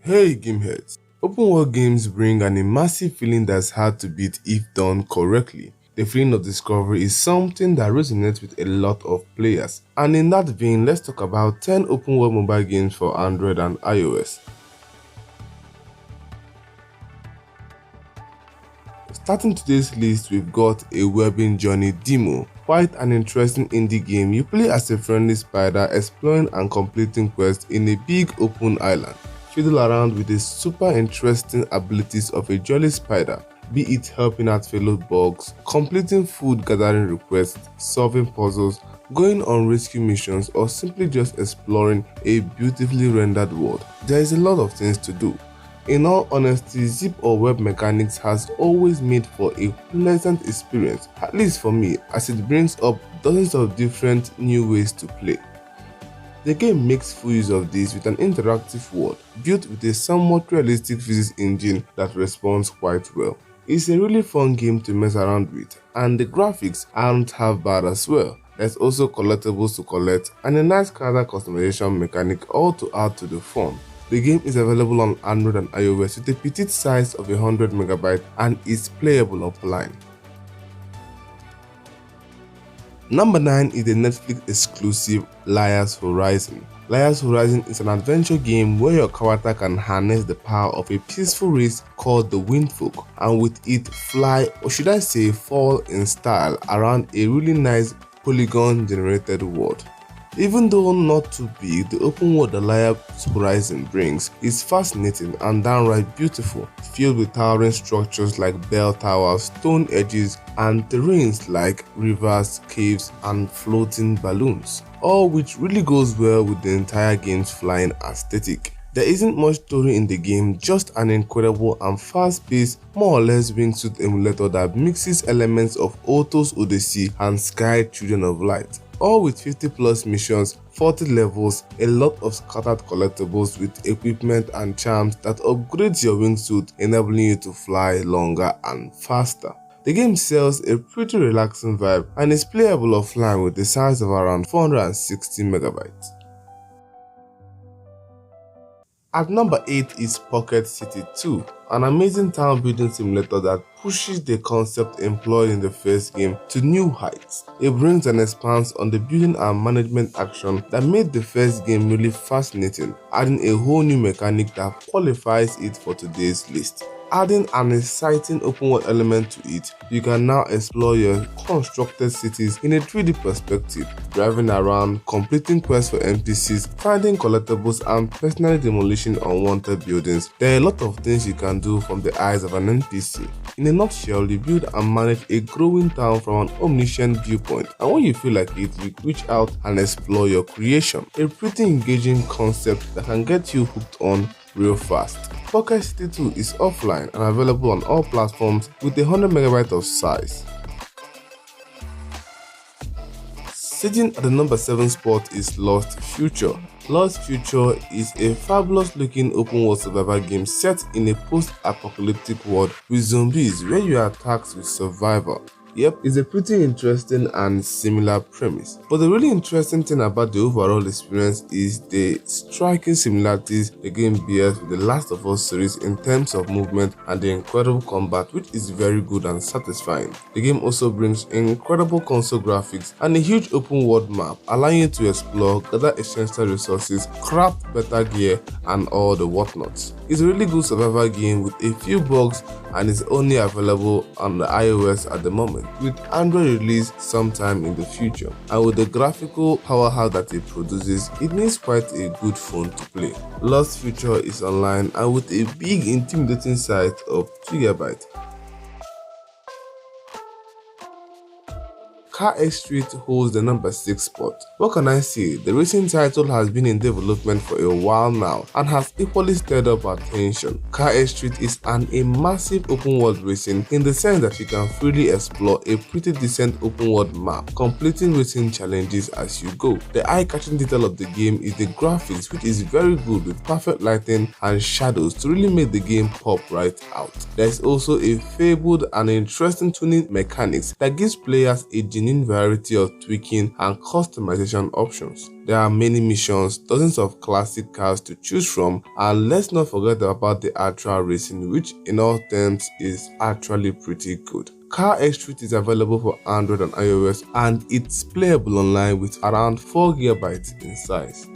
Hey Gameheads! Open world games bring an immersive feeling that's hard to beat if done correctly. The feeling of discovery is something that resonates with a lot of players. And in that vein, let's talk about 10 open world mobile games for Android and iOS. Starting today's list, we've got a webbing journey demo. Quite an interesting indie game. You play as a friendly spider exploring and completing quests in a big open island. Fiddle around with the super interesting abilities of a jolly spider, be it helping out fellow bugs, completing food gathering requests, solving puzzles, going on rescue missions, or simply just exploring a beautifully rendered world. There is a lot of things to do. In all honesty, zip or web mechanics has always made for a pleasant experience, at least for me, as it brings up dozens of different new ways to play. The game makes full use of this with an interactive world built with a somewhat realistic physics engine that responds quite well. It's a really fun game to mess around with, and the graphics aren't half bad as well. There's also collectibles to collect and a nice character customization mechanic all to add to the fun. The game is available on Android and iOS with a petite size of 100 MB and is playable offline. Number 9 is the Netflix exclusive Laya's Horizon. Laya's Horizon is an adventure game where your character can harness the power of a peaceful race called the Windfolk, and with it fly, or should I say fall in style, around a really nice polygon generated world. Even though not too big, the open world that Laya's Horizon brings is fascinating and downright beautiful, filled with towering structures like bell towers, stone edges, and terrains like rivers, caves, and floating balloons, all which really goes well with the entire game's flying aesthetic. There isn't much story in the game, just an incredible and fast-paced, more or less wingsuit emulator that mixes elements of Otto's Odyssey and Sky Children of Light. All with 50 plus missions, 40 levels, a lot of scattered collectibles with equipment and charms that upgrades your wingsuit, enabling you to fly longer and faster. The game sells a pretty relaxing vibe and is playable offline with a size of around 460 MB. At number 8 is Pocket City 2, an amazing town building simulator that pushes the concept employed in the first game to new heights. It brings an expanse on the building and management action that made the first game really fascinating, adding a whole new mechanic that qualifies it for today's list. Adding an exciting open world element to it, you can now explore your constructed cities in a 3D perspective, driving around, completing quests for NPCs, finding collectibles, and personally demolishing unwanted buildings. There are a lot of things you can do from the eyes of an NPC. In a nutshell, you build and manage a growing town from an omniscient viewpoint, and when you feel like it, you reach out and explore your creation. A pretty engaging concept that can get you hooked on real fast. Pocket City 2 is offline and available on all platforms with 100 MB of size. Sitting at the number 7 spot is Lost Future. Lost Future is a fabulous looking open world survival game set in a post-apocalyptic world with zombies where you are tasked with survival. Yep, it's a pretty interesting and similar premise. But the really interesting thing about the overall experience is the striking similarities the game bears with the Last of Us series in terms of movement and the incredible combat, which is very good and satisfying. The game also brings incredible console graphics and a huge open world map, allowing you to explore, gather essential resources, craft better gear, and all the whatnots. It's a really good survival game with a few bugs and is only available on the iOS at the moment, with Android release sometime in the future. And with the graphical powerhouse that it produces, it needs quite a good phone to play. Lost Future is online and with a big intimidating size of 2 GB. Car X Street holds the number 6 spot. What can I say? The racing title has been in development for a while now and has equally stirred up attention. Car X Street is an immersive open world racing in the sense that you can freely explore a pretty decent open world map, completing racing challenges as you go. The eye-catching detail of the game is the graphics, which is very good with perfect lighting and shadows to really make the game pop right out. There is also a fabled and interesting tuning mechanics that gives players a genuine genuine variety of tweaking and customization options. There are many missions, dozens of classic cars to choose from, and let's not forget about the actual racing, which in all terms is actually pretty good. Car Street is available for Android and iOS, and it's playable online with around 4GB in size.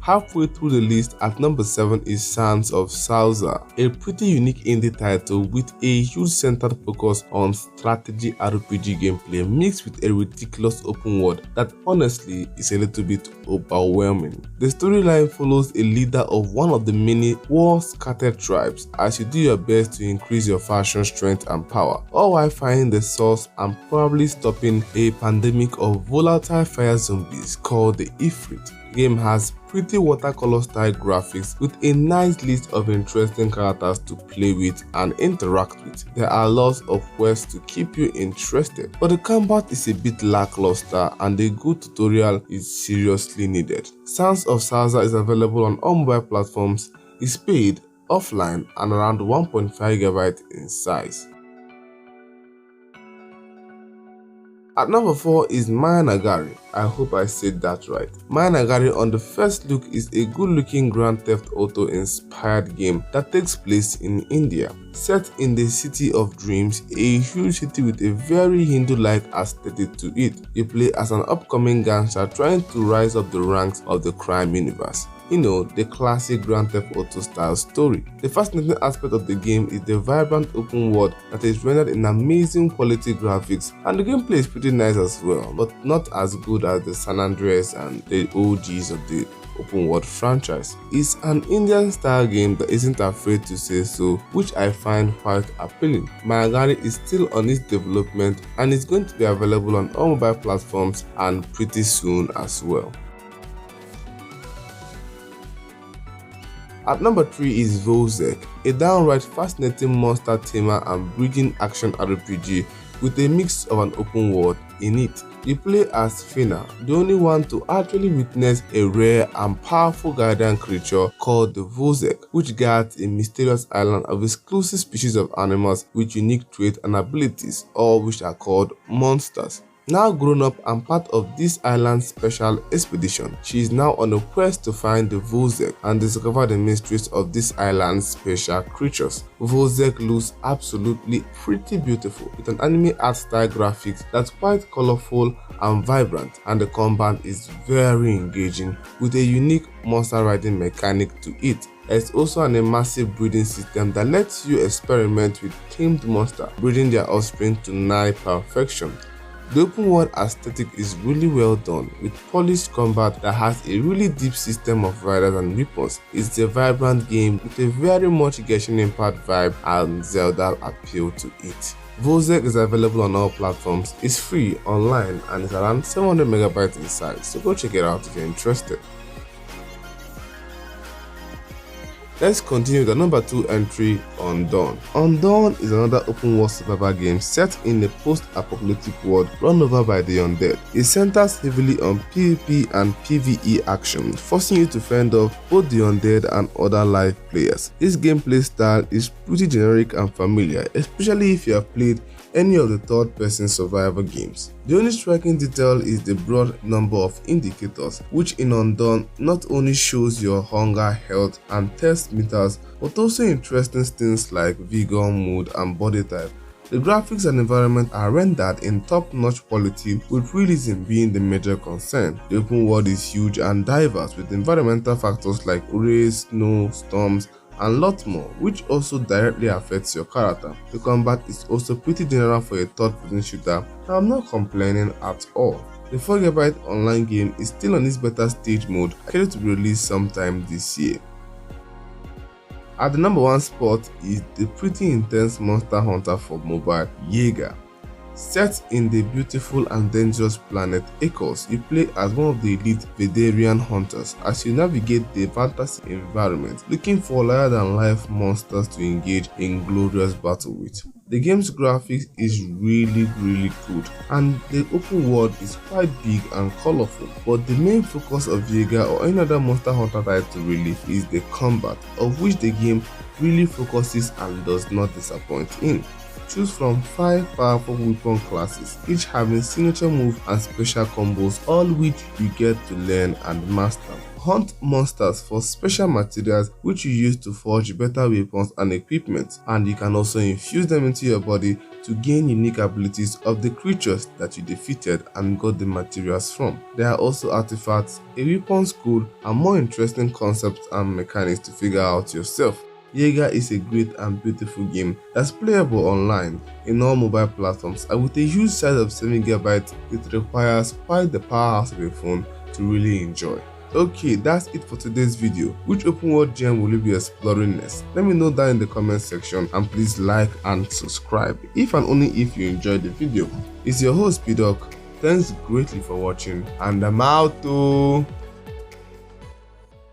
Halfway through the list at number 7 is Sands of Salzaar, a pretty unique indie title with a huge centered focus on strategy RPG gameplay mixed with a ridiculous open world that honestly is a little bit overwhelming. The storyline follows a leader of one of the many war-scattered tribes as you do your best to increase your faction strength and power, all while finding the source and probably stopping a pandemic of volatile fire zombies called the Ifrit. The game has pretty watercolor style graphics with a nice list of interesting characters to play with and interact with. There are lots of quests to keep you interested, but the combat is a bit lackluster and a good tutorial is seriously needed. Sands of Salzaar is available on all mobile platforms, is paid, offline, and around 1.5GB in size. At number 4 is Mayanagari. I hope I said that right. Mayanagari on the first look is a good looking Grand Theft Auto inspired game that takes place in India. Set in the city of dreams, a huge city with a very Hindu-like aesthetic to it, you play as an upcoming gangster trying to rise up the ranks of the crime universe. You know, the classic Grand Theft Auto style story. The fascinating aspect of the game is the vibrant open world that is rendered in amazing quality graphics, and the gameplay is pretty nice as well, but not as good as the San Andreas and the OGs of the open world franchise. It's an Indian style game that isn't afraid to say so, which I find quite appealing. Mayanagari is still on its development and is going to be available on all mobile platforms and pretty soon as well. At number 3 is VOLZERK, a downright fascinating monster tamer and bridging action RPG with a mix of an open world in it. You play as Fina, the only one to actually witness a rare and powerful guardian creature called the VOLZERK, which guards a mysterious island of exclusive species of animals with unique traits and abilities, all which are called monsters. Now grown up and part of this island's special expedition, she is now on a quest to find the VOLZERK and discover the mysteries of this island's special creatures. VOLZERK looks absolutely pretty beautiful with an anime art style graphics that's quite colorful and vibrant, and the combat is very engaging with a unique monster riding mechanic to it. There's also an immersive breeding system that lets you experiment with tamed monsters, breeding their offspring to nigh perfection. The open world aesthetic is really well done, with polished combat that has a really deep system of riders and weapons. It's a vibrant game with a very much Genshin Impact vibe and Zelda appeal to it. VOLZERK is available on all platforms, it's free online, and is around 700MB in size, so go check it out if you're interested. Let's continue with the number 2 entry, Undawn. Undawn is another open world survival game set in a post-apocalyptic world run over by the undead. It centers heavily on PvP and PvE action, forcing you to fend off both the undead and other live players. This gameplay style is pretty generic and familiar, especially if you have played any of the third-person survival games. The only striking detail is the broad number of indicators, which in Undawn not only shows your hunger, health, and thirst meters, but also interesting things like vigor, mood, and body type. The graphics and environment are rendered in top-notch quality, with realism being the major concern. The open world is huge and diverse, with environmental factors like rain, snow, storms, and lot more, which also directly affects your character. The combat is also pretty general for a third-person shooter, and I'm not complaining at all. The 4GB online game is still on its beta stage mode, scheduled to be released sometime this year. At the number 1 spot is the pretty intense monster hunter for mobile, Yeager. Set in the beautiful and dangerous planet Akos, you play as one of the elite Vedarian hunters as you navigate the fantasy environment, looking for larger-than-life monsters to engage in glorious battle with. The game's graphics is really good, and the open world is quite big and colorful, but the main focus of Yeager or any other Monster Hunter title really is the combat, of which the game really focuses and does not disappoint in. Choose from 5 powerful weapon classes, each having signature moves and special combos, all which you get to learn and master. Hunt monsters for special materials which you use to forge better weapons and equipment, and you can also infuse them into your body to gain unique abilities of the creatures that you defeated and got the materials from. There are also artifacts, a weapon school, and more interesting concepts and mechanics to figure out yourself. Yeager is a great and beautiful game that's playable online in all mobile platforms, and with a huge size of 7GB, it requires quite the powerhouse of a phone to really enjoy. Okay, that's it for today's video. Which open world gem will you be exploring next? Let me know down in the comment section, and please like and subscribe if and only if you enjoyed the video. It's your host P-Doc. Thanks greatly for watching, and I'm out.